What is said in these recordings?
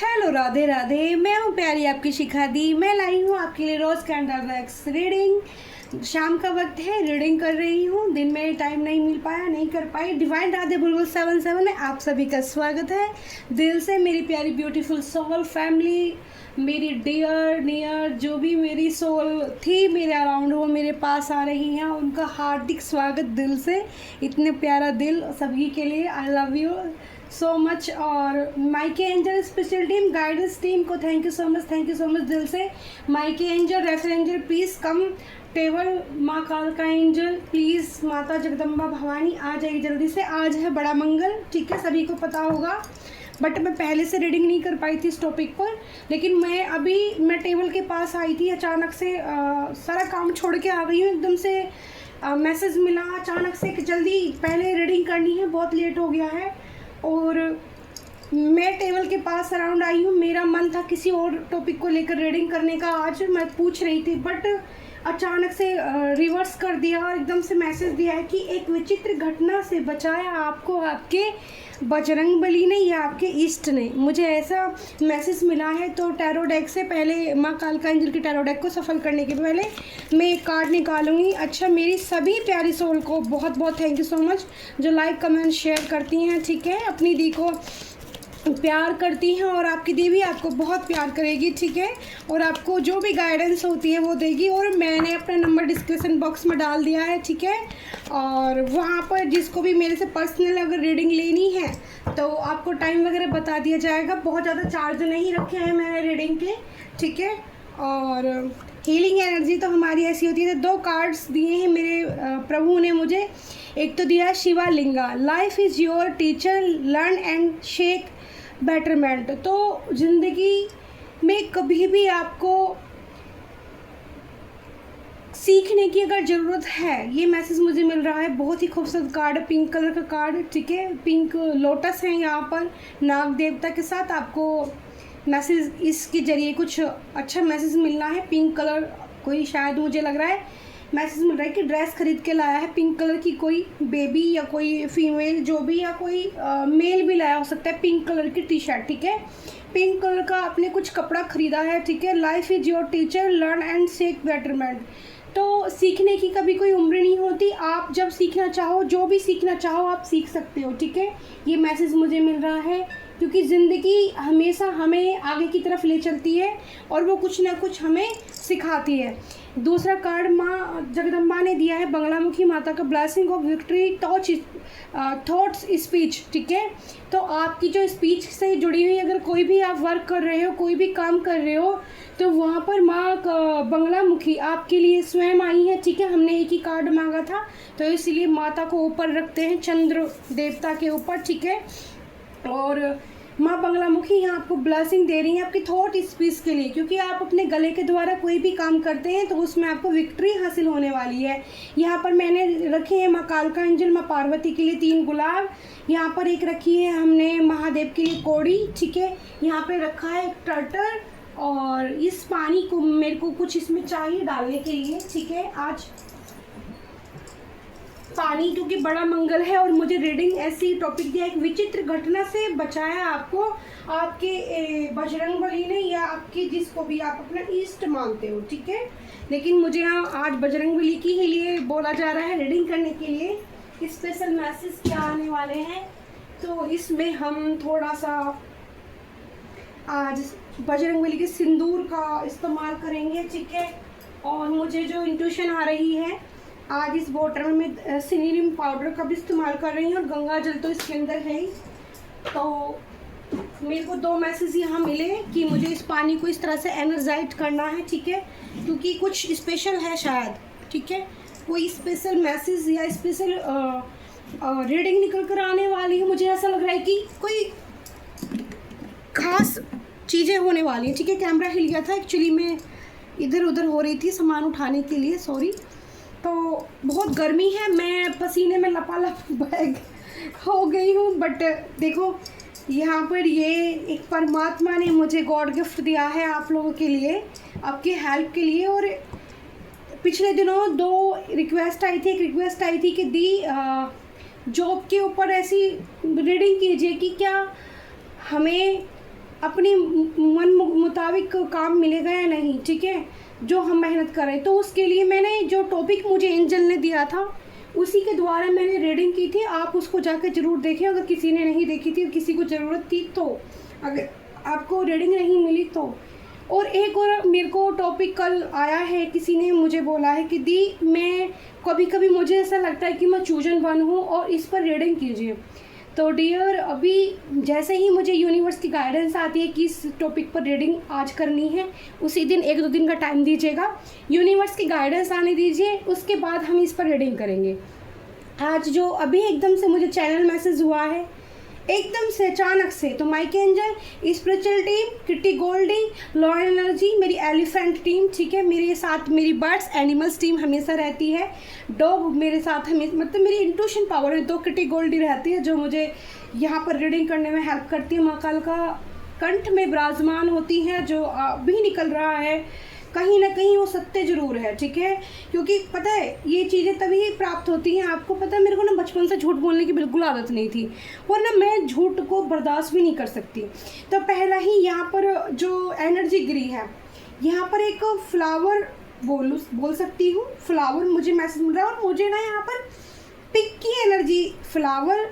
Hello, Radhe Radhe. मैं हूँ प्यारी आपकी शिखा दी। मैं लाई हूँ आपके लिए रोज़ कैंडल वैक्स रीडिंग। शाम का वक्त है, रीडिंग कर रही हूँ। दिन में टाइम नहीं मिल पाया, नहीं कर पाई। डिवाइन राधे बुलबुल 77 में आप सभी का स्वागत है। दिल से मेरी प्यारी ब्यूटीफुल सोल फैमिली, मेरी डियर नियर जो भी मेरी सोल थी मेरे अराउंड, वो मेरे पास आ रही हैं। उनका हार्दिक स्वागत दिल से। इतने प्यारा दिल सभी के लिए। I love you so much. और माइके angel special team, guidance team को thank you so much, thank you so much दिल से। माइके angel, Raphael angel, please come table. माँ काल का एंजल प्लीज़, माता जगदम्बा भवानी आ जाइए जल्दी से। आज है बड़ा मंगल, ठीक है, सभी को पता होगा। बट मैं पहले से रीडिंग नहीं कर पाई थी इस टॉपिक पर, लेकिन मैं टेबल के पास आई थी अचानक से। सारा काम छोड़ के आ गई हूँ एकदम से। मैसेज मिला अचानक से कि जल्दी पहले रीडिंग करनी है, बहुत लेट हो गया है। और मैं टेबल के पास अराउंड आई हूँ। मेरा मन था किसी और टॉपिक को लेकर रीडिंग करने का, आज मैं पूछ रही थी, बट अचानक से रिवर्स कर दिया और एकदम से मैसेज दिया है कि एक विचित्र घटना से बचाया आपको आपके बजरंगबली ने या आपके इष्ट ने। मुझे ऐसा मैसेज मिला है। तो टैरो डेक से पहले, माँ कालका एंजल की टैरो डेक को सफल करने के पहले मैं एक कार्ड निकालूंगी। अच्छा, मेरी सभी प्यारी सोल को बहुत बहुत थैंक यू सो मच जो लाइक कमेंट शेयर करती हैं, ठीक है, अपनी दी को प्यार करती हैं और आपकी दी भी आपको बहुत प्यार करेगी, ठीक है, और आपको जो भी गाइडेंस होती है वो देगी। और मैंने अपना नंबर डिस्क्रिप्शन बॉक्स में डाल दिया है, ठीक है, और वहाँ पर जिसको भी मेरे से पर्सनल अगर रीडिंग लेनी है तो आपको टाइम वगैरह बता दिया जाएगा। बहुत ज़्यादा चार्ज नहीं रखे हैं मैंने रीडिंग के, ठीक है। और हीलिंग एनर्जी तो हमारी ऐसी होती है। 2 कार्ड्स दिए हैं मेरे प्रभु ने मुझे। एक तो दिया है Shiva Linga, life is your teacher, learn and seek betterment. तो ज़िंदगी में कभी भी आपको सीखने की अगर ज़रूरत है, ये मैसेज मुझे मिल रहा है। बहुत ही खूबसूरत कार्ड है, पिंक कलर का कार्ड, ठीक है, पिंक लोटस है यहाँ पर नाग देवता के साथ। आपको मैसेज इसके ज़रिए कुछ अच्छा मैसेज मिलना है। पिंक कलर कोई, शायद मुझे लग रहा है मैसेज मिल रहा है कि ड्रेस खरीद के लाया है पिंक कलर की, कोई बेबी या कोई फीमेल जो भी, या कोई मेल भी लाया हो सकता है। पिंक कलर की टी शर्ट, ठीक है, पिंक कलर का आपने कुछ कपड़ा खरीदा है, ठीक है। Life is your teacher, learn and seek betterment. तो सीखने की कभी कोई उम्र नहीं होती। आप जब सीखना चाहो, जो भी सीखना चाहो आप सीख सकते हो, ठीक है। ये मैसेज मुझे मिल रहा है क्योंकि ज़िंदगी हमेशा हमें आगे की तरफ ले चलती है और वो कुछ ना कुछ हमें सिखाती है। दूसरा कार्ड माँ जगदम्बा ने दिया है, बंगलामुखी माता का blessing of victory thoughts speech, ठीक है। तो आपकी जो स्पीच से जुड़ी हुई अगर कोई भी आप वर्क कर रहे हो, कोई भी काम कर रहे हो, तो वहाँ पर माँ बंगलामुखी आपके लिए स्वयं आई है, ठीक है। हमने एक ही कार्ड मांगा था तो इसलिए माता को ऊपर रखते हैं, चंद्र देवता के ऊपर, ठीक है। और माँ बंगलामुखी यहाँ आपको ब्लेसिंग दे रही हैं आपकी थॉट स्पीच के लिए, क्योंकि आप अपने गले के द्वारा कोई भी काम करते हैं तो उसमें आपको विक्ट्री हासिल होने वाली है। यहाँ पर मैंने रखे हैं माँ कालका एंजल, माँ पार्वती के लिए 3 गुलाब, यहाँ पर एक रखी है हमने महादेव के लिए कौड़ी, ठीक है। यहाँ पे रखा है एक टर्टल, और इस पानी को मेरे को कुछ इसमें चाहिए डालने के लिए, ठीक है। आज पानी क्योंकि बड़ा मंगल है और मुझे रीडिंग ऐसी टॉपिक दिया, एक विचित्र घटना से बचाया आपको आपके बजरंगबली ने या आपकी जिसको भी आप अपना इष्ट मानते हो, ठीक है। लेकिन मुझे यहाँ आज बजरंगबली की ही लिए बोला जा रहा है रीडिंग करने के लिए। स्पेशल मैसेज क्या आने वाले हैं तो इसमें हम थोड़ा सा आज बजरंगबली के सिंदूर का इस्तेमाल करेंगे, ठीक है। और मुझे जो इंट्यूशन आ रही है, आज इस वाटर में सिनेरियम पाउडर का भी इस्तेमाल कर रही हूँ और गंगा जल तो इसके अंदर है ही। तो मेरे को 2 मैसेज यहाँ मिले कि मुझे इस पानी को इस तरह से एनर्जाइज करना है, ठीक है, क्योंकि कुछ स्पेशल है शायद, ठीक है। कोई स्पेशल मैसेज या स्पेशल रीडिंग निकल कर आने वाली है। मुझे ऐसा लग रहा है कि कोई खास चीज़ें होने वाली हैं, ठीक है। कैमरा हिल गया था, एक्चुअली मैं इधर उधर हो रही थी सामान उठाने के लिए, सॉरी। तो बहुत गर्मी है, मैं पसीने में लपालप बैग हो गई हूँ। बट देखो यहाँ पर ये एक परमात्मा ने मुझे गॉड गिफ्ट दिया है आप लोगों के लिए, आपके हेल्प के लिए। और पिछले दिनों 2 रिक्वेस्ट आई थी। एक रिक्वेस्ट आई थी कि दी जॉब के ऊपर ऐसी रीडिंग कीजिए कि क्या हमें अपनी मन मुताबिक काम मिलेगा या नहीं, ठीक है, जो हम मेहनत करें। तो उसके लिए मैंने जो टॉपिक मुझे एंजल ने दिया था उसी के द्वारा मैंने रीडिंग की थी। आप उसको जाकर ज़रूर देखें अगर किसी ने नहीं देखी थी और किसी को ज़रूरत थी तो, अगर आपको रीडिंग नहीं मिली तो। और एक और मेरे को टॉपिक कल आया है, किसी ने मुझे बोला है कि दी मैं कभी कभी मुझे ऐसा लगता है कि मैं चूजन वन हूँ और इस पर रीडिंग कीजिए। तो डियर, अभी जैसे ही मुझे यूनिवर्स की गाइडेंस आती है कि इस टॉपिक पर रीडिंग आज करनी है, उसी दिन 1-2 दिन का टाइम दीजिएगा, यूनिवर्स की गाइडेंस आने दीजिए, उसके बाद हम इस पर रीडिंग करेंगे। आज जो अभी एकदम से मुझे चैनल मैसेज हुआ है, एकदम से अचानक से, तो Mike angel, spiritual team, Kitty Goldie, law energy, मेरी एलिफेंट टीम, ठीक है, मेरे साथ मेरी बर्ड्स एनिमल्स टीम हमेशा रहती है, डॉग मेरे साथ हमें, मतलब मेरी इंट्यूशन पावर है, 2 किट्टी गोल्डी रहती है जो मुझे यहाँ पर रीडिंग करने में हेल्प करती है। माँ काल का कंठ में विराजमान होती हैं, जो अभी निकल रहा है, कहीं ना कहीं वो सत्य जरूर है, ठीक है, क्योंकि पता है ये चीज़ें तभी प्राप्त होती हैं। आपको पता है मेरे को ना बचपन से झूठ बोलने की बिल्कुल आदत नहीं थी, वरना मैं झूठ को बर्दाश्त भी नहीं कर सकती। तो पहला ही यहाँ पर जो एनर्जी गिरी है, यहाँ पर एक फ्लावर बोल सकती हूँ, फ्लावर मुझे मैसेज मिल रहा है। और मुझे ना यहाँ पर पिग की एनर्जी, फ्लावर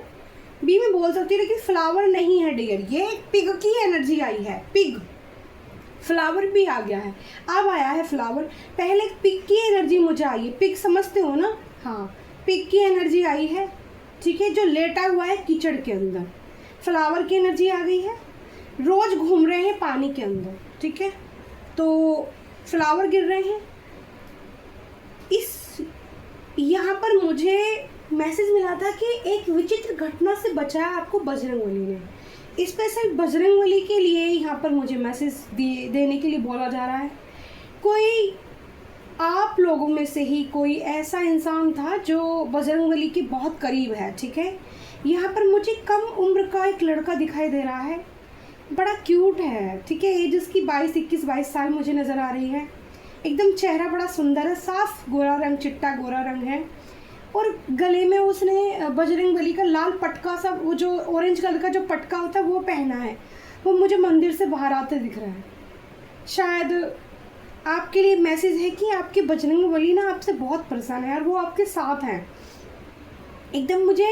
भी मैं बोल सकती हूँ लेकिन फ्लावर नहीं है डियर, ये पिग की एनर्जी आई है, पिग, फ्लावर भी आ गया है, अब आया है फ्लावर। पहले पिग की एनर्जी मुझे आई है, पिग समझते हो ना, हाँ, पिग की एनर्जी आई है, ठीक है, जो लेटा हुआ है कीचड़ के अंदर। फ्लावर की एनर्जी आ गई है, रोज घूम रहे हैं पानी के अंदर, ठीक है, तो फ्लावर गिर रहे हैं। इस यहाँ पर मुझे मैसेज मिला था कि एक विचित्र घटना से बचाया आपको बजरंगबली ने, स्पेशल बजरंगबली के लिए यहाँ पर मुझे मैसेज देने के लिए बोला जा रहा है। कोई आप लोगों में से ही कोई ऐसा इंसान था जो बजरंगबली के बहुत करीब है, ठीक है। यहाँ पर मुझे कम उम्र का एक लड़का दिखाई दे रहा है, बड़ा क्यूट है, ठीक है, एज उसकी 21-22 साल मुझे नज़र आ रही है। एकदम चेहरा बड़ा सुंदर है, साफ गोरा रंग, चिट्टा गोरा रंग है, और गले में उसने बजरंगबली का लाल पटका सा, वो जो ऑरेंज कलर का जो पटका होता है वो पहना है। वो मुझे मंदिर से बाहर आते दिख रहा है। शायद आपके लिए मैसेज है कि आपके बजरंगबली ना आपसे बहुत परेशान है और वो आपके साथ हैं। एकदम मुझे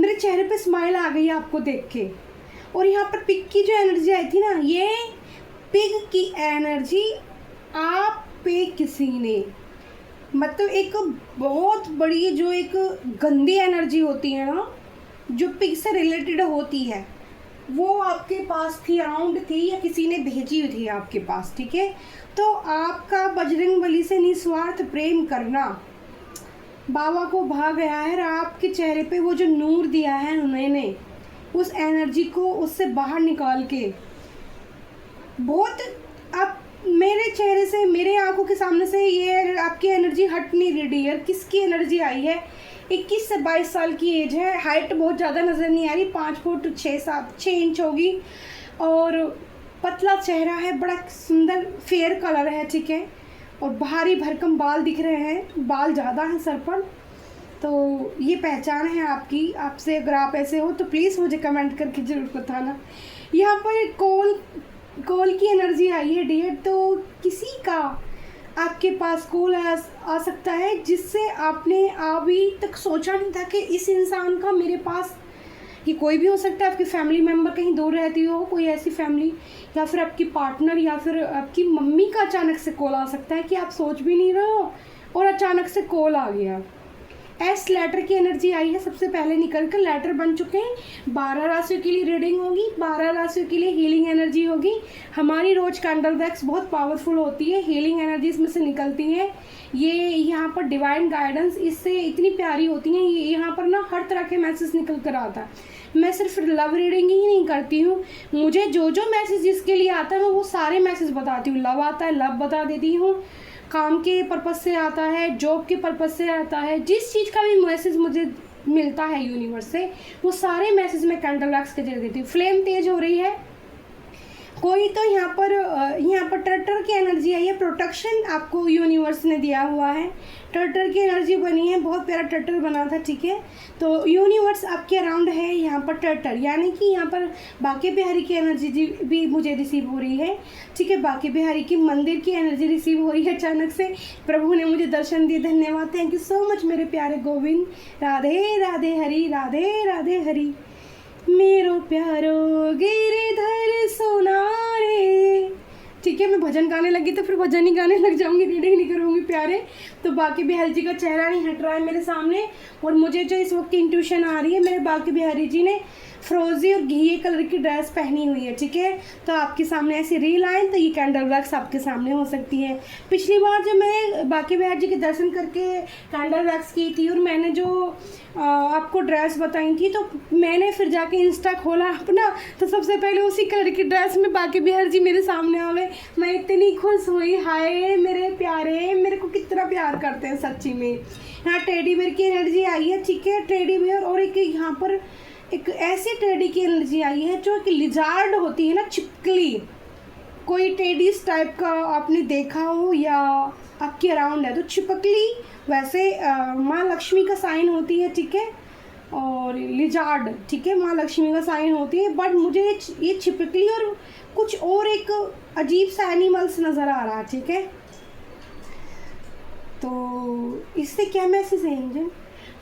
मेरे चेहरे पे स्माइल आ गई आपको देख के। और यहाँ पर पिग की जो एनर्जी आई थी ना, ये पिग की एनर्जी आप पे किसी ने, मतलब एक बहुत बड़ी जो एक गंदी एनर्जी होती है ना, जो पिग से रिलेटेड होती है, वो आपके पास थी, अराउंड थी, या किसी ने भेजी हुई थी आपके पास, ठीक है। तो आपका बजरंगबली से निस्वार्थ प्रेम करना बाबा को भा गया है, और आपके चेहरे पे वो जो नूर दिया है उन्होंने, उस एनर्जी को उससे बाहर निकाल के बहुत, आप मेरे चेहरे से, मेरे आंखों के सामने से ये आपकी एनर्जी हट नहीं रही डियर। किसकी एनर्जी आई है? 21 से 22 साल की एज है, हाइट बहुत ज़्यादा नज़र नहीं आ रही, 5 फुट 6 इंच होगी, और पतला चेहरा है, बड़ा सुंदर फेयर कलर है, ठीक है, और भारी भरकम बाल दिख रहे हैं, बाल ज़्यादा हैं सर पर। तो ये पहचान है आपकी, आपसे अगर आप ऐसे हो तो प्लीज़ मुझे कमेंट करके ज़रूर बताना। यहाँ पर कॉल की एनर्जी आई है डियर, तो किसी का आपके पास कॉल आ सकता है जिससे आपने अभी तक सोचा नहीं था कि इस इंसान का मेरे पास, ये कोई भी हो सकता है, आपकी फैमिली मेम्बर कहीं दूर रहती हो, कोई ऐसी फैमिली, या फिर आपकी पार्टनर, या फिर आपकी मम्मी का अचानक से कॉल आ सकता है कि आप सोच भी नहीं रहे हो और अचानक से कॉल आ गया। एस लेटर की एनर्जी आई है, सबसे पहले निकल कर लेटर बन चुके हैं। 12 राशियों के लिए रीडिंग होगी, 12 राशियों के लिए हीलिंग एनर्जी होगी। हमारी रोज कैंडल डेक्स बहुत पावरफुल होती है, हीलिंग एनर्जी इसमें से निकलती है। ये यहाँ पर डिवाइन गाइडेंस इससे इतनी प्यारी होती हैं, ये यहाँ पर ना हर तरह के मैसेज निकल कर आता है। मैं सिर्फ लव रीडिंग ही नहीं करती हूँ, मुझे जो जो मैसेज जिसके लिए आता है मैं वो सारे मैसेज बताती हूँ। लव आता है, लव बता देती हूँ, काम के पर्पज़ से आता है, जॉब के पर्पज़ से आता है, जिस चीज़ का भी मैसेज मुझे मिलता है यूनिवर्स से, वो सारे मैसेज मैं कैंडल वैक्स के जरिए देती हूँ। फ्लेम तेज हो रही है, कोई तो यहाँ पर टर्टर की एनर्जी आई है, प्रोटेक्शन आपको यूनिवर्स ने दिया हुआ है। टर्टर की एनर्जी बनी है, बहुत प्यारा टर्टर बना था, ठीक है। तो यूनिवर्स आपके अराउंड है यहाँ पर टर्टर, यानी कि यहाँ पर बांके बिहारी की एनर्जी भी मुझे रिसीव हो रही है, ठीक है। बांके बिहारी की मंदिर की एनर्जी रिसीव हो रही है। अचानक से प्रभु ने मुझे दर्शन दिए, धन्यवाद, थैंक यू सो मच मेरे प्यारे गोविंद। राधे राधे हरि, राधे राधे हरि। मेरो प्यारो गिरिधर सोना रे, ठीक है। मैं भजन गाने लगी तो फिर भजन ही गाने लग जाऊंगी, रीडिंग नहीं करूँगी प्यारे। तो बांके बिहारी जी का चेहरा नहीं हट रहा है मेरे सामने, और मुझे जो इस वक्त इंट्यूशन आ रही है, मेरे बांके बिहारी जी ने फ्रोजी और घिये कलर की ड्रेस पहनी हुई है, ठीक है। तो आपके सामने ऐसी रील आए तो ये कैंडल वैक्स आपके सामने हो सकती है। पिछली बार जब मैं बांके बिहारी जी के दर्शन करके कैंडल वैक्स की थी और मैंने जो आपको ड्रेस बताई थी, तो मैंने फिर जाके इंस्टा खोला अपना, तो सबसे पहले उसी कलर की ड्रेस में बांके बिहारी जी मेरे सामने आ गए। मैं इतनी खुश हुई, हाय मेरे प्यारे, मेरे को कितना प्यार करते हैं सच्ची में। यहाँ टेडी बेयर की एनर्जी आई है, ठीक है, टेडी बेयर, और एक यहाँ पर एक ऐसी टेडी की एनर्जी आई है जो कि लिजार्ड होती है ना, छिपकली, कोई टेडीज टाइप का आपने देखा हो या आपके अराउंड है तो छिपकली, वैसे माँ लक्ष्मी का साइन होती है, ठीक है, और लिजार्ड, ठीक है, माँ लक्ष्मी का साइन होती है। बट मुझे ये छिपकली और कुछ और एक अजीब सा एनिमल्स नज़र आ रहा है, ठीक है। तो इससे क्या मैसेज है एंजल?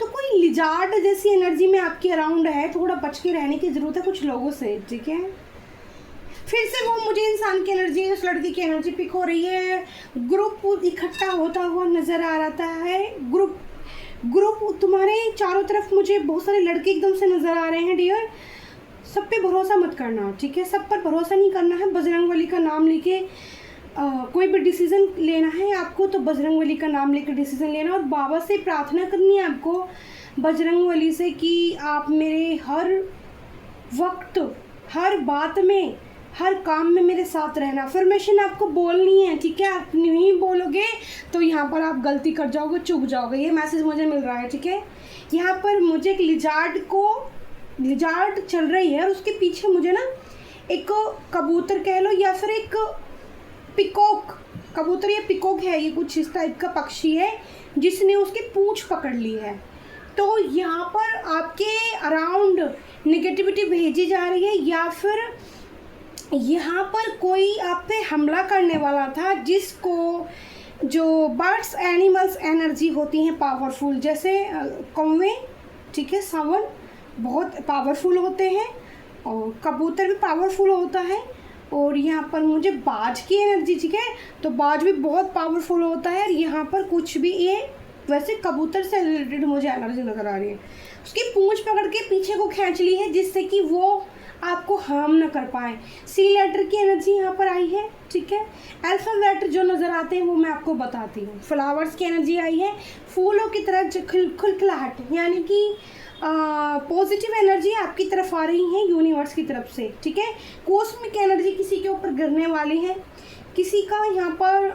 तो कोई लिजार्ड जैसी एनर्जी में आपके अराउंड है, थोड़ा बच के रहने की ज़रूरत है कुछ लोगों से, ठीक है। फिर से वो मुझे इंसान की एनर्जी, उस लड़की की एनर्जी पिक हो रही है। ग्रुप इकट्ठा होता हुआ नज़र आ रहा है। ग्रुप तुम्हारे चारों तरफ मुझे बहुत सारे लड़के एकदम से नज़र आ रहे हैं डियर। सब पे भरोसा मत करना, ठीक है, सब पर भरोसा नहीं करना है। बजरंगबली का नाम लेके कोई भी डिसीज़न लेना है आपको तो बजरंगबली का नाम लेकर डिसीज़न लेना, और बाबा से प्रार्थना करनी है आपको, बजरंगबली से, कि आप मेरे हर वक्त, हर बात में, हर काम में मेरे साथ रहना। अफर्मेशन आपको बोलनी है, ठीक है। आप नहीं बोलोगे तो यहाँ पर आप गलती कर जाओगे, चुप जाओगे। ये मैसेज मुझे मिल रहा है, ठीक है। यहाँ पर मुझे एक लिजार्ड चल रही है और उसके पीछे मुझे ना एक कबूतर कह लो या फिर एक पिकॉक, कबूतर या पिकॉक है, ये कुछ इस टाइप का पक्षी है जिसने उसकी पूंछ पकड़ ली है। तो यहाँ पर आपके अराउंड नेगेटिविटी भेजी जा रही है, या फिर यहाँ पर कोई आप पे हमला करने वाला था, जिसको जो बर्ड्स एनिमल्स एनर्जी होती हैं पावरफुल, जैसे कौवे, ठीक है, सावन बहुत पावरफुल होते हैं, और कबूतर भी पावरफुल होता है, और यहाँ पर मुझे बाज की एनर्जी, ठीक है, तो बाज भी बहुत पावरफुल होता है। और यहाँ पर कुछ भी, ये वैसे कबूतर से रिलेटेड मुझे एनर्जी नज़र आ रही है। उसकी पूंछ पकड़ के पीछे को खींच ली है, जिससे कि वो आपको हार्म न कर पाए। सी लेटर की एनर्जी यहाँ पर आई है, ठीक है। अल्फ़ाबेट जो नज़र आते हैं वो मैं आपको बताती हूँ। फ्लावर्स की एनर्जी आई है, फूलों की तरह खिलखिलाहट, यानी कि पॉजिटिव एनर्जी आपकी तरफ आ रही है यूनिवर्स की तरफ से, ठीक है। कॉस्मिक एनर्जी किसी के ऊपर गिरने वाली है, किसी का यहाँ पर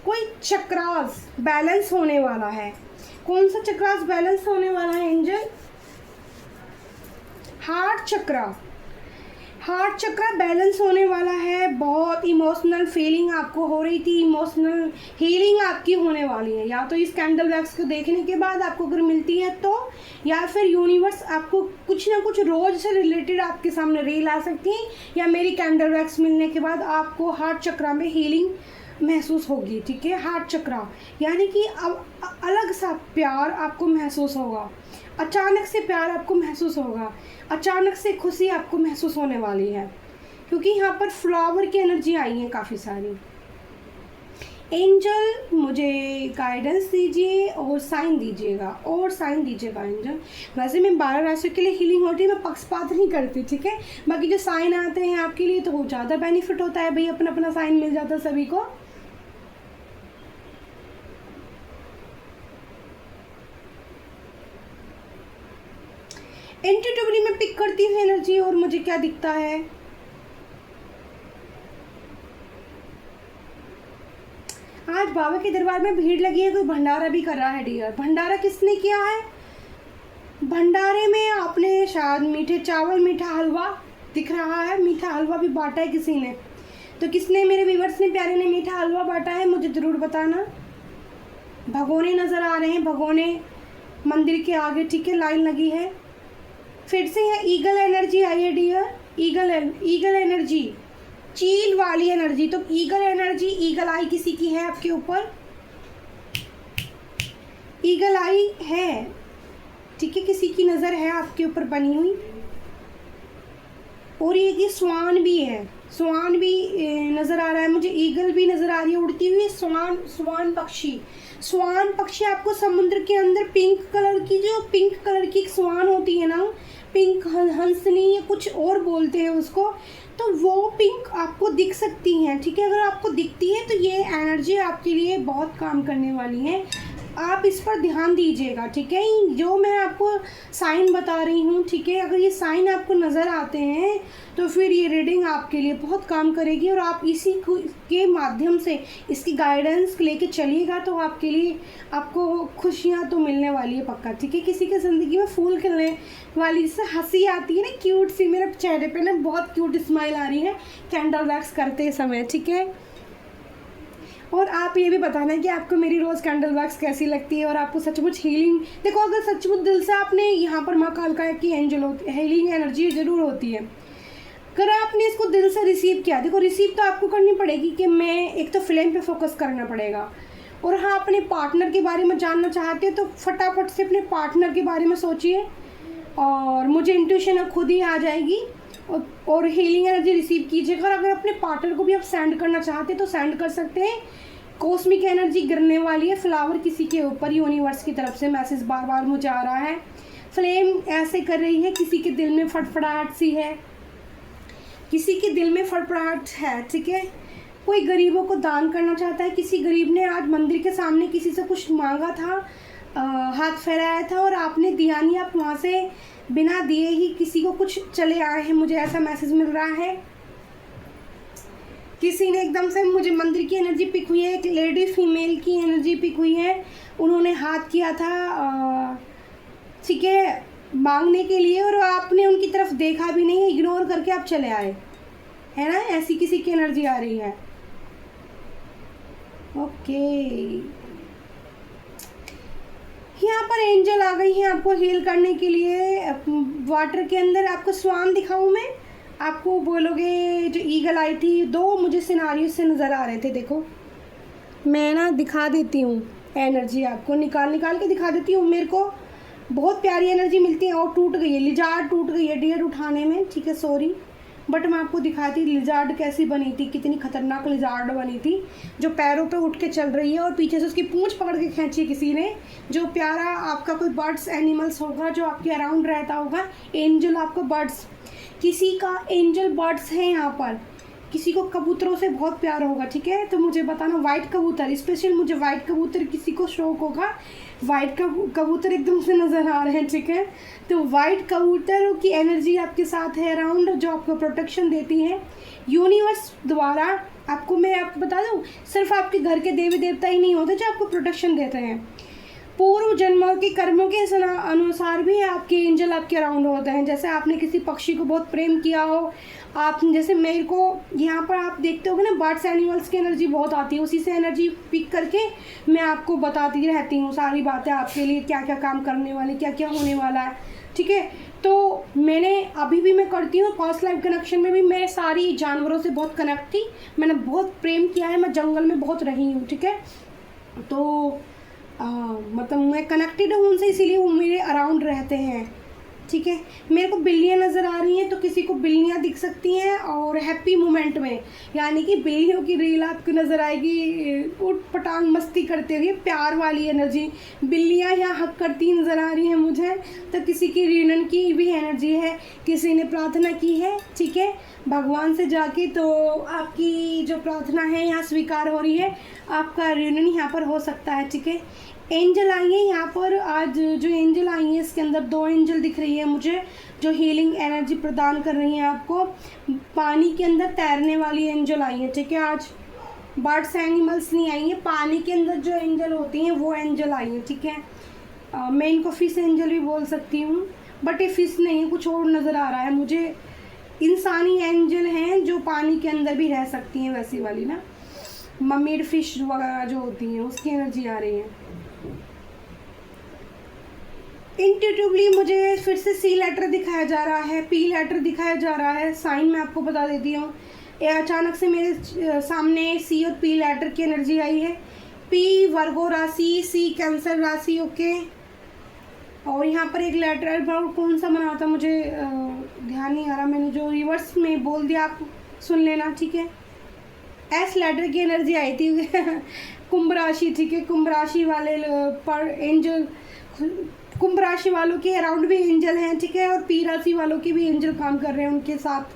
कोई चक्रास बैलेंस होने वाला है। कौन सा चक्रास बैलेंस होने वाला है एंजल? हार्ट चक्रा बैलेंस होने वाला है। बहुत इमोशनल फीलिंग आपको हो रही थी, इमोशनल हीलिंग आपकी होने वाली है, या तो इस कैंडल वैक्स को देखने के बाद आपको अगर मिलती है तो, या फिर यूनिवर्स आपको कुछ ना कुछ रोज से रिलेटेड आपके सामने रील आ सकती है, या मेरी कैंडल वैक्स मिलने के बाद आपको हार्ट चक्रा में हीलिंग महसूस होगी, ठीक है। हार्ट चक्रा यानी कि अब अलग सा प्यार आपको महसूस होगा, अचानक से प्यार आपको महसूस होगा, अचानक से खुशी आपको महसूस होने वाली है, क्योंकि यहाँ पर फ्लावर की एनर्जी आई है काफ़ी सारी। एंजल मुझे गाइडेंस दीजिए और साइन दीजिएगा, और साइन दीजिएगा एंजल। वैसे मैं 12 राशियों के लिए हीलिंग होती है, मैं पक्षपात नहीं करती, ठीक है। बाकी जो साइन आते हैं आपके लिए तो वो ज़्यादा बेनिफिट होता है भाई, अपना अपना साइन मिल जाता है सभी को। इंट्यूटिवली में पिक करती हूँ एनर्जी, और मुझे क्या दिखता है? आज बाबा के दरबार में भीड़ लगी है, कोई भंडारा भी कर रहा है डियर। भंडारा किसने किया है? भंडारे में आपने शायद मीठे चावल, मीठा हलवा दिख रहा है, मीठा हलवा भी बांटा है किसी ने। तो किसने, मेरे व्यूअर्स ने, प्यारे ने मीठा हलवा बांटा है, मुझे ज़रूर बताना। भगोने नज़र आ रहे हैं, भगोने मंदिर के आगे, ठीक है, लाइन लगी है। फिर से है ईगल एनर्जी आई है डियर, ईगल एनर्जी, चील वाली एनर्जी। तो ईगल एनर्जी, ईगल आई किसी की है आपके ऊपर, ईगल आई है, ठीक है, किसी की नज़र है आपके ऊपर बनी हुई। और ये स्वान भी है, स्वान भी नज़र आ रहा है मुझे, ईगल भी नज़र आ रही है उड़ती हुई। स्वान पक्षी, स्वान पक्षी आपको समुद्र के अंदर पिंक कलर की, जो पिंक कलर की एक स्वान होती है ना, पिंक हंसनी या कुछ और बोलते हैं उसको, तो वो पिंक आपको दिख सकती हैं, ठीक है। अगर आपको दिखती है तो ये एनर्जी आपके लिए बहुत काम करने वाली है, आप इस पर ध्यान दीजिएगा, ठीक है। जो मैं आपको साइन बता रही हूँ, ठीक है, अगर ये साइन आपको नज़र आते हैं तो फिर ये रीडिंग आपके लिए बहुत काम करेगी और आप इसी के माध्यम से इसकी गाइडेंस लेके चलिएगा तो आपके लिए, आपको खुशियाँ तो मिलने वाली है पक्का, ठीक है। किसी के ज़िंदगी में फूल खिलने वाली, जिससे हंसी आती है ना, क्यूट सी, मेरे चेहरे पे ना बहुत क्यूट स्माइल आ रही है कैंडल वैक्स करते समय, ठीक है। और आप ये भी बताना कि आपको मेरी रोज़ कैंडल वैक्स कैसी लगती है और आपको सचमुच हीलिंग, देखो अगर सचमुच दिल से आपने, यहाँ पर माँ कालका की एंजल होती है, हीलिंग एनर्जी ज़रूर होती है। अगर आपने इसको दिल से रिसीव किया, देखो रिसीव तो आपको करनी पड़ेगी कि मैं, एक तो फ्लेम पे फोकस करना पड़ेगा, और हाँ अपने पार्टनर के बारे में जानना चाहते हैं तो फटाफट से अपने पार्टनर के बारे में सोचिए और मुझे इंट्यूशन अब खुद ही आ जाएगी और हीलिंग एनर्जी रिसीव कीजिएगा। और अगर अपने पार्टनर को भी आप सेंड करना चाहते हैं तो सेंड कर सकते हैं। कॉस्मिक एनर्जी गिरने वाली है, फ्लावर किसी के ऊपर, यूनिवर्स की तरफ से मैसेज बार बार मुझे आ रहा है। फ्लेम ऐसे कर रही है, किसी के दिल में फटफड़ाहट सी है, किसी के दिल में फटफड़ाहट है, ठीक है। कोई गरीबों को दान करना चाहता है, किसी गरीब ने आज मंदिर के सामने किसी से कुछ मांगा था, हाथ फैलाया था और आपने दिया नहीं, आप वहाँ से बिना दिए ही किसी को कुछ चले आए हैं, मुझे ऐसा मैसेज मिल रहा है। किसी ने एकदम से, मुझे मंदिर की एनर्जी पिक हुई है, एक लेडी फीमेल की एनर्जी पिक हुई है, उन्होंने हाथ किया था, ठीक है, मांगने के लिए और आपने उनकी तरफ देखा भी नहीं, इग्नोर करके आप चले आए, है ना, ऐसी किसी की एनर्जी आ रही है। ओके, यहाँ पर एंजल आ गई है आपको हील करने के लिए। वाटर के अंदर आपको स्वान दिखाऊं मैं, आपको बोलोगे जो ईगल आई थी, दो मुझे सिनारियो से नज़र आ रहे थे, देखो मैं ना दिखा देती हूँ एनर्जी, आपको निकाल के दिखा देती हूँ। मेरे को बहुत प्यारी एनर्जी मिलती है और टूट गई है, लिजार्ड टूट गई है डियर उठाने में, ठीक है, सॉरी, बट मैं आपको दिखाती लिजार्ड कैसी बनी थी, कितनी खतरनाक लिजार्ड बनी थी, जो पैरों पे उठ के चल रही है और पीछे से उसकी पूंछ पकड़ के खींची किसी ने। जो प्यारा आपका कोई बर्ड्स एनिमल्स होगा जो आपके अराउंड रहता होगा, एंजल आपको बर्ड्स, किसी का एंजल बर्ड्स है यहाँ पर, किसी को कबूतरों से बहुत प्यार होगा, ठीक है, तो मुझे बताना। वाइट कबूतर, स्पेशल मुझे वाइट कबूतर किसी को शौक होगा, वाइट कबूतर एकदम से नज़र आ रहे हैं, ठीक है। तो वाइट कबूतरों की एनर्जी आपके साथ है अराउंड, जो आपको प्रोटेक्शन देती है यूनिवर्स द्वारा। आपको मैं आपको बता दूँ, सिर्फ आपके घर के देवी देवता ही नहीं होते जो आपको प्रोटेक्शन देते हैं, पूर्व जन्मों के कर्मों के अनुसार भी आपके एंजल आपके अराउंड होते हैं। जैसे आपने किसी पक्षी को बहुत प्रेम किया हो, आप जैसे मेरे को यहाँ पर आप देखते होगे ना, बर्ड्स एनिमल्स की एनर्जी बहुत आती है, उसी से एनर्जी पिक करके मैं आपको बताती रहती हूँ सारी बातें आपके लिए, क्या क्या काम करने वाले, क्या क्या होने वाला है, ठीक है। तो मैंने अभी भी मैं करती हूँ, पास्ट लाइफ कनेक्शन में भी मैं सारी जानवरों से बहुत कनेक्ट थी, मैंने बहुत प्रेम किया है, मैं जंगल में बहुत रही हूँ, ठीक है। तो मतलब मैं कनेक्टेड हूँ उनसे, इसीलिए वो मेरे अराउंड रहते हैं, ठीक है। मेरे को बिल्लियाँ नज़र आ रही हैं, तो किसी को बिल्लियाँ दिख सकती हैं और हैप्पी मोमेंट में, यानी कि बिल्लियों की रील आपको नज़र आएगी उठ पटांग मस्ती करते हुए, प्यार वाली एनर्जी, बिल्लियाँ यहाँ हक करती नज़र आ रही हैं मुझे। तो किसी की रीनन की भी एनर्जी है, किसी ने प्रार्थना की है, ठीक है, भगवान से जाके, तो आपकी जो प्रार्थना है यहाँ स्वीकार हो रही है, आपका रीनन यहाँ पर हो सकता है, ठीक है। एंजल आई है यहाँ पर, आज जो एंजल आई है इसके अंदर 2 एंजल दिख रही है मुझे, जो हीलिंग एनर्जी प्रदान कर रही हैं आपको। पानी के अंदर तैरने वाली एंजल आई है, ठीक है। आज बर्ड्स एनिमल्स नहीं आई हैं, पानी के अंदर जो एंजल होती हैं वो एंजल आई हैं, ठीक है। मैं इनको फिश एंजल भी बोल सकती हूँ, बट ये फिश नहीं है, कुछ और नज़र आ रहा है मुझे। इंसानी एंजल हैं जो पानी के अंदर भी रह सकती हैं, वैसी वाली ना मर्मेड फिश वगैरह जो होती हैं, उसकी एनर्जी आ रही है। इंट्यूटिवली मुझे फिर से सी लेटर दिखाया जा रहा है, पी लेटर दिखाया जा रहा है। साइन मैं आपको बता देती हूँ, ये अचानक से मेरे सामने सी और पी लेटर की एनर्जी आई है। पी वर्गो राशि, सी कैंसर राशि, ओके। और यहाँ पर एक लेटर कौन सा बना था मुझे ध्यान नहीं आ रहा, मैंने जो रिवर्स में बोल दिया आप सुन लेना, ठीक है। एस लेटर की एनर्जी आई थी कुंभ राशि, ठीक है। कुंभ राशि वाले पर एंजल, कुंभ राशि वालों के अराउंड भी एंजल हैं, ठीक है। और पी राशि वालों के भी एंजल काम कर रहे हैं उनके साथ।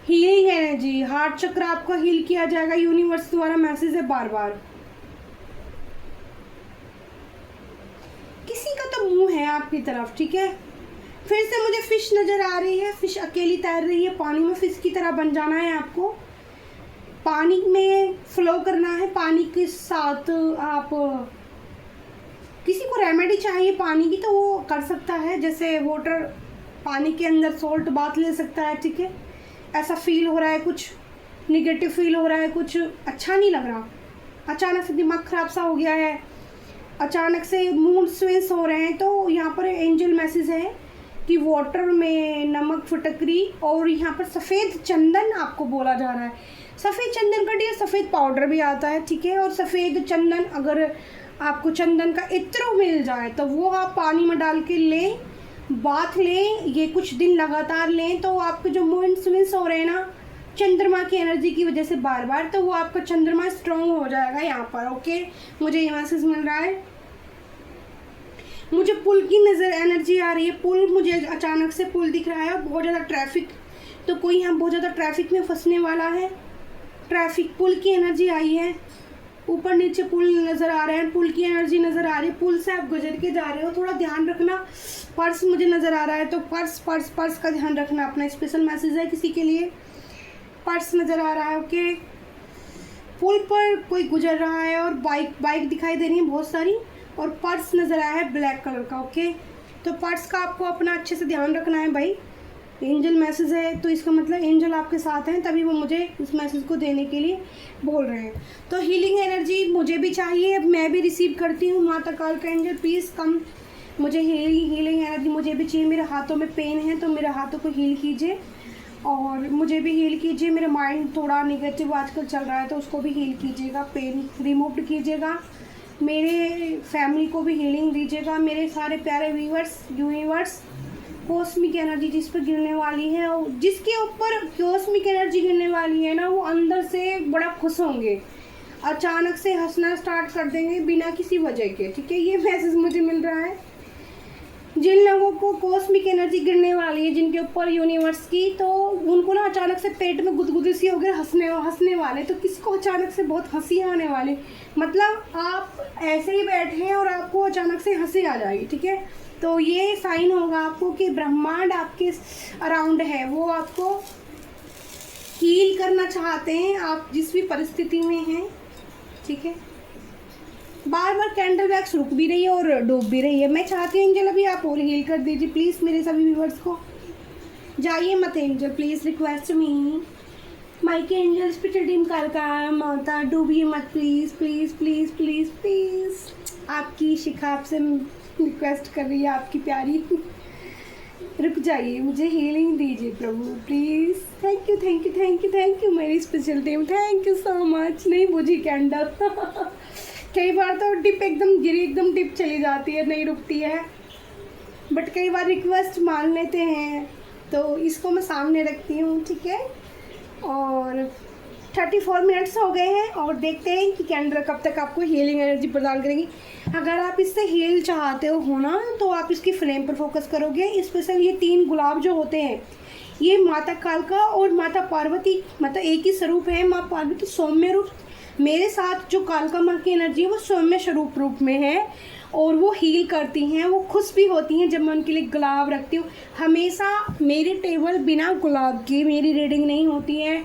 हीलिंग एनर्जी, हार्ट चक्र आपको हील किया जाएगा, यूनिवर्स द्वारा मैसेज है बार बार। किसी का तो मुंह है आपकी तरफ, ठीक है। फिर से मुझे फिश नजर आ रही है, फिश अकेली तैर रही है पानी में, फिश की तरह बन जाना है आपको, पानी में फ्लो करना है। पानी के साथ आप किसी को रेमेडी चाहिए पानी की तो वो कर सकता है, जैसे वाटर पानी के अंदर सॉल्ट बाथ ले सकता है, ठीक है। ऐसा फील हो रहा है, कुछ निगेटिव फील हो रहा है, कुछ अच्छा नहीं लग रहा, अचानक से दिमाग ख़राब सा हो गया है, अचानक से मूड स्विंग्स हो रहे हैं, तो यहाँ पर एंजल मैसेज है कि वाटर में नमक फिटकरी और यहाँ पर सफ़ेद चंदन आपको बोला जा रहा है। सफ़ेद चंदन का डी सफ़ेद पाउडर भी आता है, ठीक है। और सफ़ेद चंदन, अगर आपको चंदन का इत्र मिल जाए तो वो आप पानी में डाल के लें, बाथ लें, ये कुछ दिन लगातार लें, तो आपके जो मूड स्विंग्स हो रहे हैं ना चंद्रमा की एनर्जी की वजह से बार बार, तो वो आपका चंद्रमा स्ट्रॉन्ग हो जाएगा यहाँ पर, ओके। मुझे ये मैसेज मिल रहा है। मुझे पुल की नज़र एनर्जी आ रही है, पुल, मुझे अचानक से पुल दिख रहा है, बहुत ज़्यादा ट्रैफिक, तो कोई यहाँ बहुत ज़्यादा ट्रैफिक में फंसने वाला है। ट्रैफिक, पुल की एनर्जी आई है, ऊपर नीचे पुल नज़र आ रहे हैं, पुल की एनर्जी नज़र आ रही है, पुल से आप गुजर के जा रहे हो, थोड़ा ध्यान रखना। पर्स मुझे नज़र आ रहा है, तो पर्स पर्स पर्स का ध्यान रखना अपना, स्पेशल मैसेज है किसी के लिए। पर्स नज़र आ रहा है, ओके। पुल पर कोई गुजर रहा है और बाइक दिखाई दे रही है बहुत सारी, और पर्स नज़र आया है ब्लैक कलर का, ओके। तो पर्स का आपको अपना अच्छे से ध्यान रखना है भाई। एंजल मैसेज है तो इसका मतलब एंजल आपके साथ हैं, तभी वो मुझे इस मैसेज को देने के लिए बोल रहे हैं। तो हीलिंग एनर्जी मुझे भी चाहिए, मैं भी रिसीव करती हूँ। माता काल का एंजल प्लीज़ कम, मुझे हीलिंग एनर्जी मुझे भी चाहिए। मेरे हाथों में पेन है तो मेरे हाथों को हील कीजिए, और मुझे भी हील कीजिए। मेरा माइंड थोड़ा निगेटिव आजकल चल रहा है तो उसको भी हील कीजिएगा, पेन रिमूव कीजिएगा। मेरे फैमिली को भी हीलिंग दीजिएगा। मेरे सारे प्यारे व्यूअर्स, यूनिवर्स, कॉस्मिक एनर्जी जिस पर गिरने वाली है और जिसके ऊपर कॉस्मिक एनर्जी गिरने वाली है ना, वो अंदर से बड़ा खुश होंगे, अचानक से हंसना स्टार्ट कर देंगे बिना किसी वजह के, ठीक है। ये मैसेज मुझे मिल रहा है। जिन लोगों को कॉस्मिक एनर्जी गिरने वाली है जिनके ऊपर यूनिवर्स की, तो उनको ना अचानक से पेट में गुदगुदी सी हो गई, हंसने वाले, तो किसी को अचानक से बहुत हंसी आने वाली, मतलब आप ऐसे ही बैठे हैं और आपको अचानक से हंसी आ जाएगी, ठीक है। तो ये साइन होगा आपको कि ब्रह्मांड आपके अराउंड है, वो आपको हील करना चाहते हैं, आप जिस भी परिस्थिति में हैं, ठीक है। बार बार कैंडल वैक्स रुक भी रही है और डूब भी रही है। मैं चाहती हूँ एंजल अभी आप और हील कर दीजिए प्लीज़ मेरे सभी व्यूवर्स को। जाइए मत angel, please request me, Mike angel spiritual team कालका माता, डूबिए मत please please please please please. आपकी शिखा आपसे रिक्वेस्ट कर रही है, आपकी प्यारी, रुक जाइए, मुझे हीलिंग दीजिए प्रभु please. Thank you thank you thank you thank you मेरी special team, thank you so much. नहीं बुझी कैंडल कई बार तो टिप एकदम गिरी, एकदम टिप चली जाती है, नहीं रुकती है, बट कई बार रिक्वेस्ट मान लेते हैं तो इसको मैं सामने रखती हूँ, ठीक है। और 34 मिनट्स हो गए हैं और देखते हैं कि कैंडल कब तक आपको हीलिंग एनर्जी प्रदान करेगी। अगर आप इससे हील चाहते हो ना तो आप इसकी फ्लेम पर फोकस करोगे। स्पेशल ये 3 गुलाब जो होते हैं, ये माता कालका और माता पार्वती, मतलब एक ही स्वरूप है। माँ पार्वती सौम्य रूप, मेरे साथ जो कालका माँ की एनर्जी है वो सौम्य स्वरूप रूप में है, और वो हील करती हैं, वो खुश भी होती हैं जब मैं उनके लिए गुलाब रखती हूँ। हमेशा मेरी टेबल बिना गुलाब की मेरी रीडिंग नहीं होती है।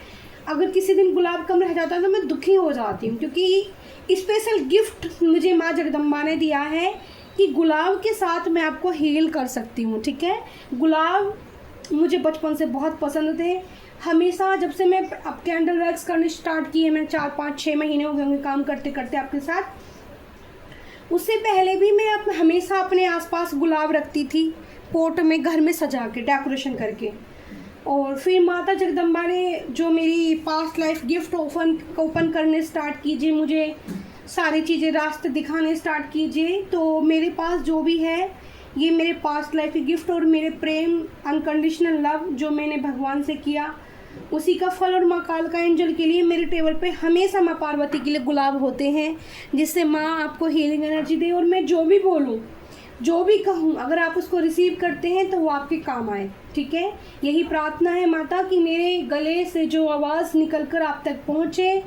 अगर किसी दिन गुलाब कम रह जाता है तो मैं दुखी हो जाती हूँ, क्योंकि स्पेशल गिफ्ट मुझे माँ जगदम्बा ने दिया है कि गुलाब के साथ मैं आपको हील कर सकती हूँ, ठीक है। गुलाब मुझे बचपन से बहुत पसंद थे। हमेशा जब से मैं अब कैंडल वैक्स करने स्टार्ट किए, मैं 4-5-6 महीने हो गए होंगे काम करते करते आपके साथ। उससे पहले भी मैं हमेशा अपने आसपास गुलाब रखती थी पोट में, घर में सजा के डेकोरेशन करके। और फिर माता जगदम्बा ने जो मेरी पास्ट लाइफ गिफ्ट ओपन करने स्टार्ट कीजिए, मुझे सारी चीज़ें रास्ते दिखाने स्टार्ट कीजिए, तो मेरे पास जो भी है ये मेरे पास्ट लाइफ के गिफ्ट और मेरे प्रेम, अनकंडीशनल लव जो मैंने भगवान से किया उसी का फल। और माँ कालका एंजल के लिए मेरे टेबल पे हमेशा माँ पार्वती के लिए गुलाब होते हैं, जिससे माँ आपको हीलिंग एनर्जी दे। और मैं जो भी बोलूँ, जो भी कहूँ, अगर आप उसको रिसीव करते हैं तो वो आपके काम आए, ठीक है। यही प्रार्थना है माता कि मेरे गले से जो आवाज़ निकल कर आप तक पहुँचे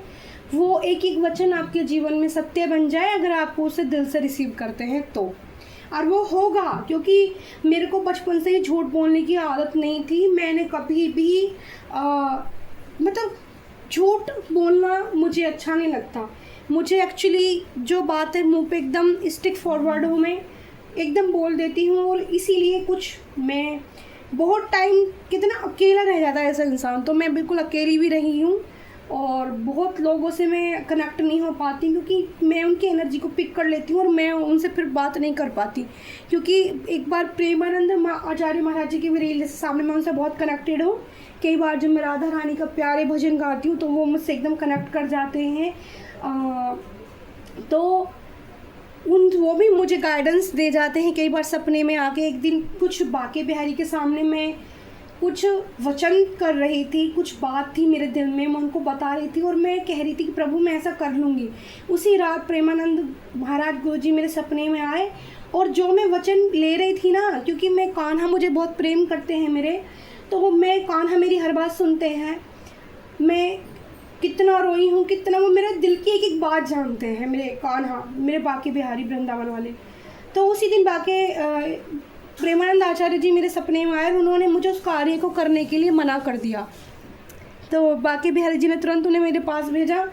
वो एक एक वचन आपके जीवन में सत्य बन जाए, अगर आप उसे दिल से रिसीव करते हैं तो। और वो होगा, क्योंकि मेरे को बचपन से ही झूठ बोलने की आदत नहीं थी। मैंने कभी भी मतलब झूठ बोलना मुझे अच्छा नहीं लगता। मुझे एक्चुअली जो बात है मुंह पे एकदम स्टिक फॉरवर्ड हूँ, मैं एकदम बोल देती हूँ। और इसीलिए कुछ मैं बहुत टाइम कितना अकेला रह जाता है ऐसा इंसान, तो मैं बिल्कुल अकेली भी रही हूँ और बहुत लोगों से मैं कनेक्ट नहीं हो पाती, क्योंकि मैं उनकी एनर्जी को पिक कर लेती हूँ और मैं उनसे फिर बात नहीं कर पाती। क्योंकि एक बार प्रेमानंद आचार्य महाराज जी की भी रील से सामने, मैं उनसे बहुत कनेक्टेड हूँ। कई बार जब मैं राधा रानी का प्यारे भजन गाती हूँ तो वो मुझसे एकदम कनेक्ट कर जाते हैं। तो वो भी मुझे गाइडेंस दे जाते हैं। कई बार सपने में आके, एक दिन कुछ बाके बिहारी के सामने मैं कुछ वचन कर रही थी, कुछ बात थी मेरे दिल में, मैं उनको बता रही थी और मैं कह रही थी कि प्रभु मैं ऐसा कर लूँगी। उसी रात प्रेमानंद महाराज गुरु जी मेरे सपने में आए और जो मैं वचन ले रही थी ना, क्योंकि मैं कान्हा मुझे बहुत प्रेम करते हैं मेरे, तो वो मैं कान्हा मेरी हर बात सुनते हैं, मैं कितना रोई हूँ कितना, वो मेरे दिल की एक एक बात जानते हैं मेरे कान्हा, मेरे बाके बिहारी वृंदावन वाले। तो उसी दिन बाके प्रेमानंद आचार्य जी मेरे सपने में आए, उन्होंने मुझे उस कार्य को करने के लिए मना कर दिया। तो बाके बिहारी जी ने तुरंत उन्हें मेरे पास भेजा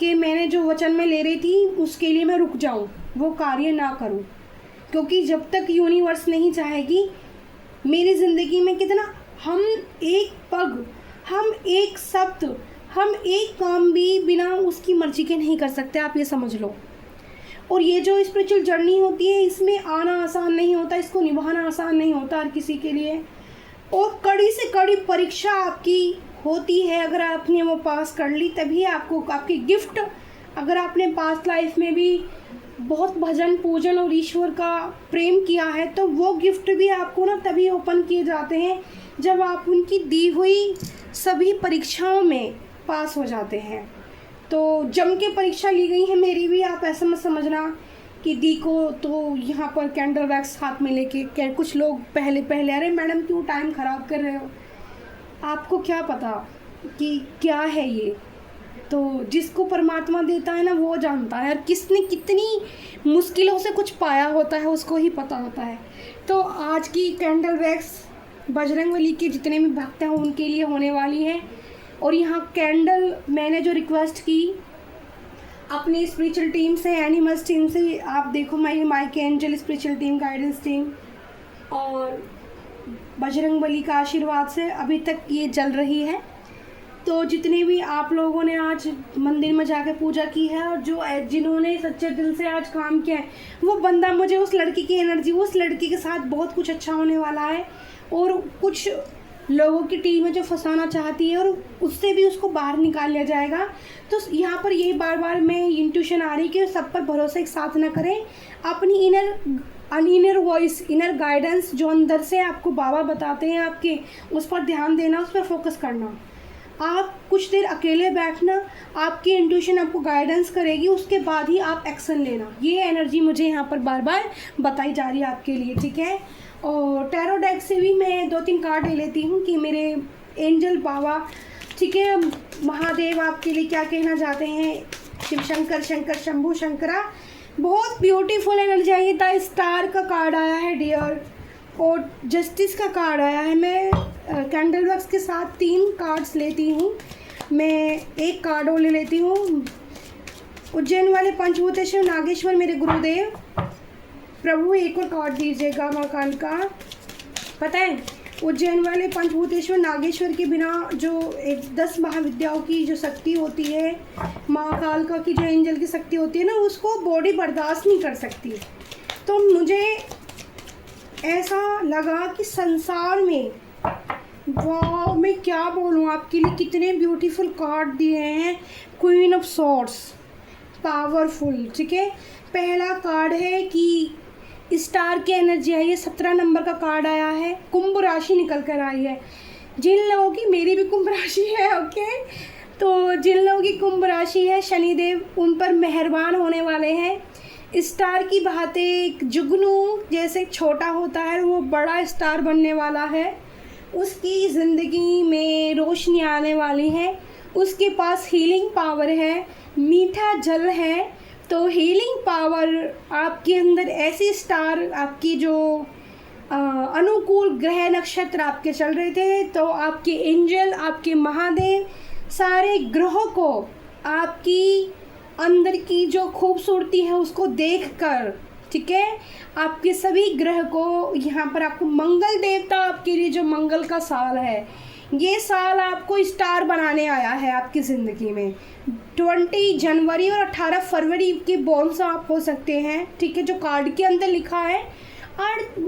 कि मैंने जो वचन में ले रही थी उसके लिए मैं रुक जाऊं, वो कार्य ना करूं, क्योंकि जब तक यूनिवर्स नहीं चाहेगी मेरी ज़िंदगी में कितना, हम एक पग, हम एक शब्द, हम एक काम भी बिना उसकी मर्जी के नहीं कर सकते, आप ये समझ लो। और ये जो स्पिरिचुअल जर्नी होती है इसमें आना आसान नहीं होता, इसको निभाना आसान नहीं होता हर किसी के लिए। और कड़ी से कड़ी परीक्षा आपकी होती है, अगर आपने वो पास कर ली तभी आपको आपकी गिफ्ट, अगर आपने पास्ट लाइफ में भी बहुत भजन पूजन और ईश्वर का प्रेम किया है तो वो गिफ्ट भी आपको ना तभी ओपन किए जाते हैं जब आप उनकी दी हुई सभी परीक्षाओं में पास हो जाते हैं। तो जम के परीक्षा ली गई है मेरी भी, आप ऐसा मत समझना कि दी को तो यहाँ पर कैंडल वैक्स हाथ में लेके कुछ लोग पहले अरे मैडम क्यों टाइम ख़राब कर रहे हो, आपको क्या पता कि क्या है ये। तो जिसको परमात्मा देता है ना वो जानता है, और किसने कितनी मुश्किलों से कुछ पाया होता है उसको ही पता होता है। तो आज की कैंडल वैक्स बजरंगबली के जितने भी भक्त हैं उनके लिए होने वाली है। और यहाँ कैंडल मैंने जो रिक्वेस्ट की अपनी स्पिरिचुअल टीम से, एनिमल्स टीम से, आप देखो Mike angel spiritual team, guidance team और बजरंगबली का आशीर्वाद से अभी तक ये जल रही है। तो जितने भी आप लोगों ने आज मंदिर में जाकर पूजा की है और जो जिन्होंने सच्चे दिल से आज काम किया है, वो बंदा मुझे उस लड़की की एनर्जी, उस लड़की के साथ बहुत कुछ अच्छा होने वाला है। और कुछ लोगों की टीम में जो फंसाना चाहती है और उससे भी उसको बाहर निकाल लिया जाएगा। तो यहाँ पर यही बार बार मैं इंट्यूशन आ रही कि सब पर भरोसा एक साथ ना करें, अपनी इनर वॉइस, इनर गाइडेंस जो अंदर से आपको बाबा बताते हैं आपके, उस पर ध्यान देना, उस पर फोकस करना। आप कुछ देर अकेले बैठना, आपकी इंट्यूशन आपको गाइडेंस करेगी, उसके बाद ही आप एक्शन लेना। ये एनर्जी मुझे यहाँ पर बार बार बताई जा रही है आपके लिए, ठीक है। और टैरो डेक से भी मैं 2-3 कार्ड ले लेती हूँ कि मेरे एंजल बाबा, ठीक है, महादेव आपके लिए क्या कहना चाहते हैं। शिव शंकर, शंकर शंभू शंकरा, बहुत ब्यूटीफुल एनर्जी आई है। द स्टार का कार्ड आया है डियर, और जस्टिस का कार्ड आया है। मैं कैंडल वैक्स के साथ 3 कार्ड्स लेती हूँ। मैं एक कार्ड और ले लेती हूँ। उज्जैन वाले पंचभूतेश्वर नागेश्वर मेरे गुरुदेव, प्रभु एक और कार्ड दीजिएगा। माँ काल का पता है उज्जैन वाले पंचभूतेश्वर नागेश्वर के बिना जो एक 10 महाविद्याओं की जो शक्ति होती है, माँ कालका की जो एंजल की शक्ति होती है ना, उसको बॉडी बर्दाश्त नहीं कर सकती। तो मुझे ऐसा लगा कि संसार में, वाह मैं क्या बोलूँ आपके लिए, कितने ब्यूटीफुल कार्ड दिए हैं। क्वीन ऑफ सॉर्ड्स, पावरफुल, ठीक है। पहला कार्ड है कि स्टार की एनर्जी आई है, 17 नंबर का कार्ड आया है, कुंभ राशि निकल कर आई है। जिन लोगों की, मेरी भी कुंभ राशि है, ओके, तो जिन लोगों की कुंभ राशि है, शनिदेव उन पर मेहरबान होने वाले हैं। स्टार की बातें, एक जुगनू जैसे छोटा होता है वो बड़ा स्टार बनने वाला है, उसकी ज़िंदगी में रोशनी आने वाली है, उसके पास हीलिंग पावर है, मीठा जल है। तो हीलिंग पावर आपके अंदर, ऐसी स्टार, आपकी जो अनुकूल ग्रह नक्षत्र आपके चल रहे थे, तो आपके एंजल, आपके महादेव, सारे ग्रहों को आपकी अंदर की जो खूबसूरती है उसको देखकर, ठीक है, आपके सभी ग्रह को यहाँ पर आपको मंगल देवता आपके लिए, जो मंगल का साल है, ये साल आपको स्टार बनाने आया है आपकी ज़िंदगी में। 20 जनवरी और 18 फरवरी के बॉर्न्स आप हो सकते हैं, ठीक है, जो कार्ड के अंदर लिखा है।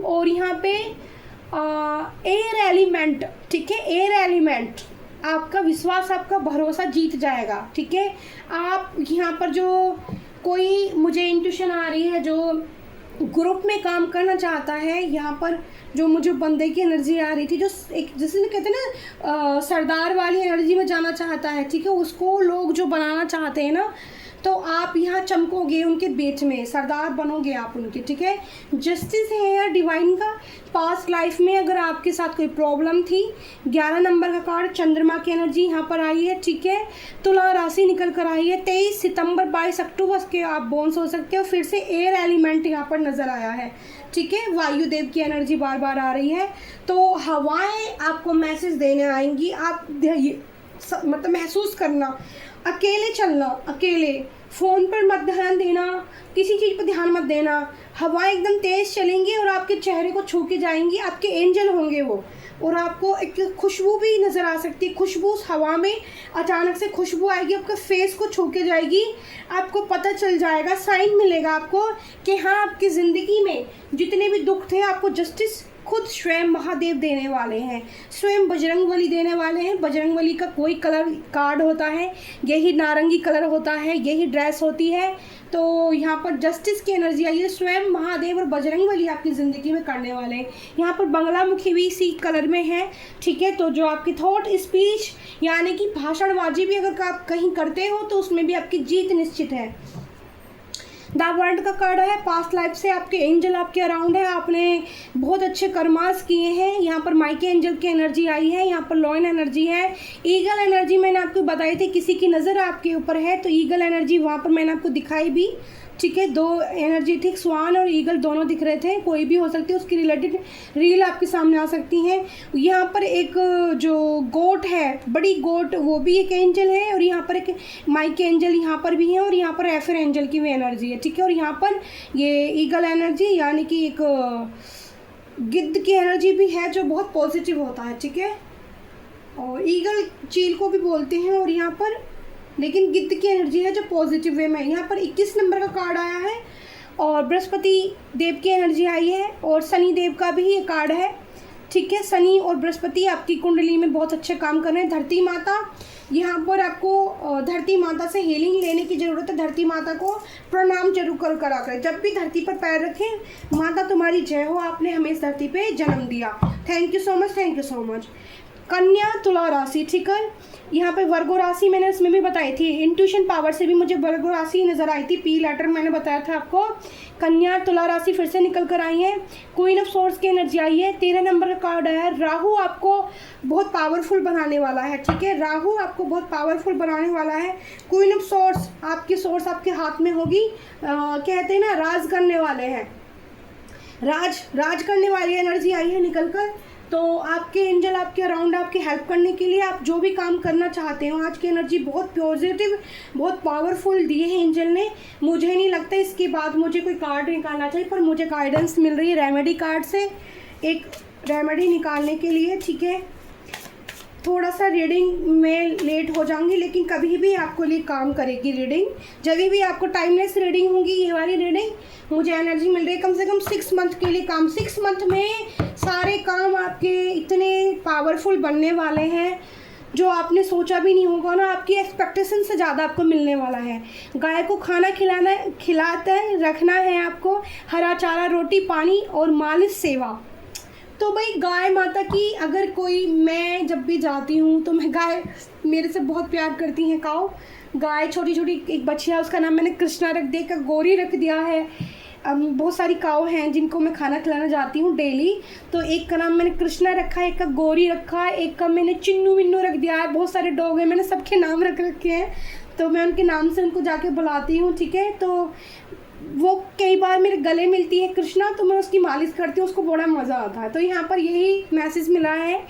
और यहाँ पे एयर एलिमेंट, ठीक है, एयर एलिमेंट, आपका विश्वास, आपका भरोसा जीत जाएगा, ठीक है। आप यहाँ पर जो कोई, मुझे इंट्यूशन आ रही है, जो ग्रुप में काम करना चाहता है, यहाँ पर जो मुझे बंदे की एनर्जी आ रही थी, जो एक जैसे कहते हैं ना सरदार वाली एनर्जी में जाना चाहता है, ठीक है, उसको लोग जो बनाना चाहते हैं ना, तो आप यहाँ चमकोगे उनके बीच में, सरदार बनोगे आप उनके, ठीक है। जस्टिस है या डिवाइन का, पास्ट लाइफ में अगर आपके साथ कोई प्रॉब्लम थी, 11 नंबर का कार्ड, चंद्रमा की एनर्जी यहाँ पर आई है, ठीक है। तुला राशि निकल कर आई है, 23 सितंबर 22 अक्टूबर के आप बोन्स हो सकते हो। फिर से एयर एलिमेंट यहाँ पर नज़र आया है, ठीक है, वायुदेव की एनर्जी बार बार आ रही है। तो हवाएं आपको मैसेज देने आएंगी, आप मतलब महसूस करना, अकेले चलना, अकेले फ़ोन पर मत ध्यान देना, किसी चीज़ पर ध्यान मत देना। हवाएं एकदम तेज़ चलेंगी और आपके चेहरे को छू के जाएंगी, आपके एंजल होंगे वो, और आपको एक खुशबू भी नज़र आ सकती है। खुशबू उस हवा में अचानक से खुशबू आएगी, आपके फेस को छू के जाएगी, आपको पता चल जाएगा, साइन मिलेगा आपको कि हाँ, आपकी ज़िंदगी में जितने भी दुख थे, आपको जस्टिस खुद स्वयं महादेव देने वाले हैं, स्वयं बजरंगबली देने वाले हैं। बजरंगबली का कोई कलर कार्ड होता है, यही नारंगी कलर होता है, यही ड्रेस होती है। तो यहाँ पर जस्टिस की एनर्जी आई है, स्वयं महादेव और बजरंगबली आपकी ज़िंदगी में करने वाले हैं। यहाँ पर बंगलामुखी भी इसी कलर में है, ठीक है। तो जो आपकी थॉट स्पीच यानी कि भाषणबाजी भी अगर आप कहीं करते हो तो उसमें भी आपकी जीत निश्चित है। द वर्ल्ड का कार्ड है, पास्ट लाइफ से आपके एंजल आपके अराउंड है, आपने बहुत अच्छे कर्मास किए हैं। यहाँ पर माइके एंजल की एनर्जी आई है, यहाँ पर लॉयन एनर्जी है, ईगल एनर्जी मैंने आपको बताई थी, किसी की नज़र आपके ऊपर है तो ईगल एनर्जी वहाँ पर मैंने आपको दिखाई भी, ठीक है। 2 एनर्जी थी, स्वान और ईगल दोनों दिख रहे थे, कोई भी हो सकती है, उसकी रिलेटेड रील आपके सामने आ सकती हैं। यहाँ पर एक जो गोट है, बड़ी गोट, वो भी एक एंजल है, और यहाँ पर एक माइके एंजल यहाँ पर भी है, और यहाँ पर एफर एंजल की भी एनर्जी है, ठीक है। और यहाँ पर ये ईगल एनर्जी यानी कि एक गिद्ध की एनर्जी भी है जो बहुत पॉजिटिव होता है, ठीक है। और ईगल चील को भी बोलते हैं, और यहाँ पर लेकिन गिद्ध की एनर्जी है जो पॉजिटिव वे में। यहाँ पर 21 नंबर का कार्ड आया है, और बृहस्पति देव की एनर्जी आई है, और शनि देव का भी ये कार्ड है, ठीक है। शनि और बृहस्पति आपकी कुंडली में बहुत अच्छे काम कर रहे हैं। धरती माता, यहाँ पर आपको धरती माता से हीलिंग लेने की ज़रूरत है। धरती माता को प्रणाम जरूर करा करें, जब भी धरती पर पैर रखें, माता तुम्हारी जय हो, आपने हमें इस धरती पे जन्म दिया। Thank you so much, thank you so much. कन्या तुला राशि, ठीक है। यहाँ पे वर्गो राशि मैंने इसमें भी बताई थी, इंट्यूशन पावर से भी मुझे वर्गो राशि नज़र आई थी, पी लेटर मैंने बताया था आपको। कन्या तुला राशि फिर से निकल कर आई है, क्वीन ऑफ सोर्स की एनर्जी आई है, 13 नंबर का कार्ड आया है। राहु आपको बहुत पावरफुल बनाने वाला है, ठीक है, राहु आपको बहुत पावरफुल बनाने वाला है। क्वीन ऑफ सोर्स, आपकी सोर्स आपके हाथ में होगी, कहते हैं ना राज करने वाले हैं, राज करने वाली एनर्जी आई है निकल कर। तो आपके एंजल आपके अराउंड, आपकी हेल्प करने के लिए, आप जो भी काम करना चाहते हो, आज की एनर्जी बहुत पॉजिटिव, बहुत पावरफुल दिए हैं एंजल ने। मुझे नहीं लगता इसके बाद मुझे कोई कार्ड निकालना चाहिए, पर मुझे गाइडेंस मिल रही है रेमेडी कार्ड से। एक रेमेडी निकालने के लिए, ठीक है। थोड़ा सा रीडिंग में लेट हो जाऊंगी, लेकिन कभी भी आपको लिए काम करेगी रीडिंग। जब भी आपको टाइमलेस रीडिंग होगी, ये वाली रीडिंग, मुझे एनर्जी मिल रही है कम से कम 6 मंथ के लिए काम। 6 मंथ में सारे काम आपके इतने पावरफुल बनने वाले हैं जो आपने सोचा भी नहीं होगा ना। आपकी एक्सपेक्टेशन से ज़्यादा आपको मिलने वाला है। गाय को खाना खिलाता है रखना है आपको, हरा चारा, रोटी, पानी और मालिश सेवा। तो भाई गाय माता की अगर कोई, मैं जब भी जाती हूँ तो मैं, गाय मेरे से बहुत प्यार करती हैं काऊ। गाय छोटी छोटी एक बच्चिया, उसका नाम मैंने कृष्णा रख दिया, एक गौरी रख दिया है। बहुत सारी काऊ हैं जिनको मैं खाना खिलाना जाती हूँ डेली, तो एक का नाम मैंने कृष्णा रखा है, एक का गौरी रखा है, एक का मैंने चिन्नू विन्नू रख दिया है। बहुत सारे डॉग हैं, मैंने सबके नाम रख रखे हैं, तो मैं उनके नाम से उनको जाके बुलाती हूँ, ठीक है। तो वो कई बार मेरे गले मिलती है कृष्णा, तो मैं उसकी मालिश करती हूँ, उसको बड़ा मज़ा आता है। तो यहाँ पर यही मैसेज मिला है,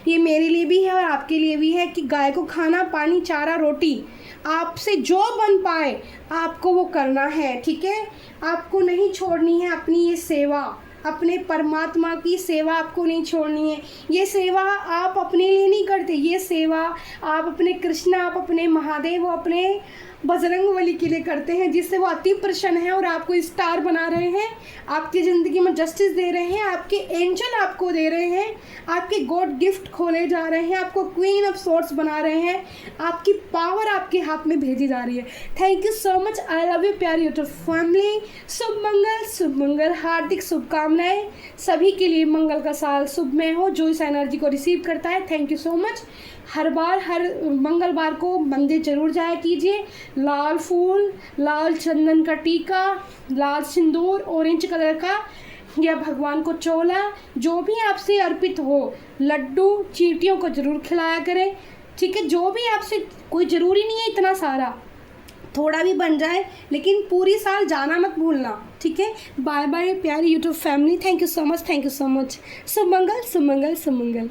ये मेरे लिए भी है और आपके लिए भी है कि गाय को खाना, पानी, चारा, रोटी, आपसे जो बन पाए आपको वो करना है, ठीक है। आपको नहीं छोड़नी है अपनी ये सेवा, अपने परमात्मा की सेवा आपको नहीं छोड़नी है। ये सेवा आप अपने लिए नहीं करते, ये सेवा आप अपने कृष्णा, आप अपने महादेव, अपने बजरंगबली के लिए करते हैं, जिससे वो अति प्रसन्न है और आपको स्टार बना रहे हैं, आपकी ज़िंदगी में जस्टिस दे रहे हैं, आपके एंजल आपको दे रहे हैं, आपके गॉड गिफ्ट खोले जा रहे हैं, आपको क्वीन ऑफ सोर्ट्स बना रहे हैं, आपकी पावर आपके हाथ में भेजी जा रही है। Thank you so much, I love you प्यारी यूट्यूब फैमिली। शुभ मंगल, हार्दिक शुभकामनाएं सभी के लिए। मंगल का साल शुभमय हो जो इस एनर्जी को रिसीव करता है। Thank you so much. हर मंगलवार को मंदिर जरूर जाया कीजिए। लाल फूल, लाल चंदन का टीका, लाल सिंदूर, ऑरेंज कलर का, या भगवान को चोला, जो भी आपसे अर्पित हो, लड्डू, चींटियों को जरूर खिलाया करें, ठीक है। जो भी आपसे, कोई ज़रूरी नहीं है इतना सारा, थोड़ा भी बन जाए, लेकिन पूरी साल जाना मत भूलना, ठीक है। बाय बाय प्यारी YouTube family. Thank you so much, thank you so much. Shubh Mangal, Shubh Mangal, Shubh Mangal.